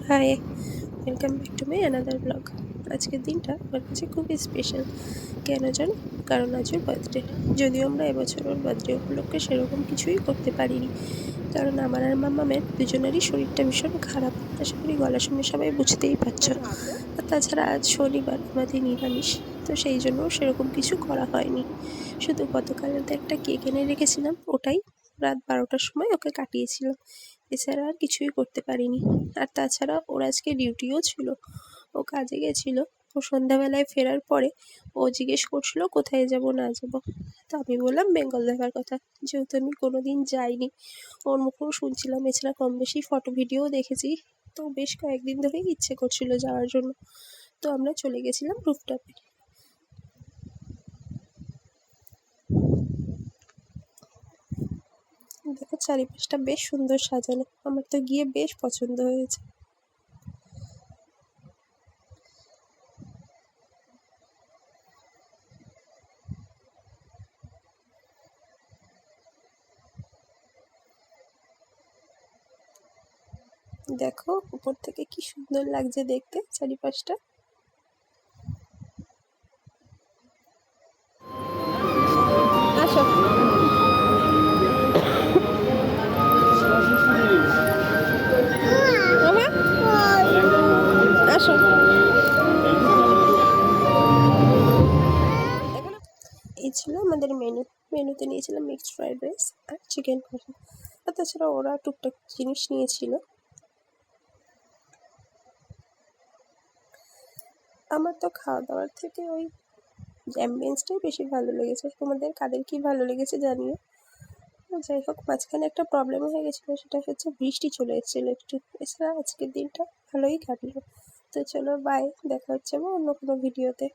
High, welcome back to my another blog. আজকের দিনটা আমার কাছে খুবই স্পেশাল। কেন জানো? কারণ আজ ওর বার্থডে। যদিও আমরা এবছর ওর বার্থডে উপলক্ষে সেরকম কিছুই করতে পারিনি, কারণ আমার আর মাম্মামের দুজনেরই শরীরটা ভীষণ খারাপ। আশা করি গলা শুনে সবাই বুঝতেই পারছো। আর তাছাড়া আজ শনিবার, আমাদের নিরামিষ, তো সেই জন্য সেরকম কিছু করা হয়নি। শুধু গতকাল রাতে একটা কেক এনে রেখেছিলাম, ওটাই রাত 12টার সময় ওকে কাটিয়েছিলাম। এছাড়া আর কিছুই করতে পারিনি। আর তাছাড়া ওর আজকে ডিউটিও ছিল, ও কাজে গেছিলো। ও সন্ধ্যাবেলায় ফেরার পরে ও জিজ্ঞেস করছিল কোথায় যাব না যাব। তো আমি বললাম বেঙ্গল দেখার কথা, যেহেতু আমি কোনো দিন যাইনি। ওর মুখেও শুনছিলাম, এছাড়া কম বেশি ফটো ভিডিও দেখেছি। তো বেশ কয়েকদিন ধরেই ইচ্ছে করছিল যাওয়ার জন্য। তো আমরা চলে গেছিলাম রুফটপে। দেখো চারিপাশটা বেশ সুন্দর সাজানো, আমার তো গিয়ে বেশ পছন্দ হয়েছে। দেখো উপর থেকে কি সুন্দর লাগছে দেখতে চারিপাশটা। আসো মামা, আসো। এই ছিল আমাদের মেনুতে নিয়েছিলাম মিক্সড ফ্রাইড রাইস আর চিকেন কষা। আর তাছাড়া ওরা টুকটাক জিনিস নিয়েছিল। আমার তো খাওয়া দাওয়ার থেকে ওই অ্যাম্বিয়েন্সটাই বেশি ভালো লেগেছে। তোমাদের কাদের কী ভালো লেগেছে জানিও। যাই হোক, মাঝখানে একটা প্রবলেম হয়ে গেছিলো, সেটা হচ্ছে বৃষ্টি চলে এসেছিলো একটু। এছাড়া আজকের দিনটা ভালোই কাটলো। তো চলো বাই, দেখা হচ্ছে অন্য কোনো ভিডিওতে।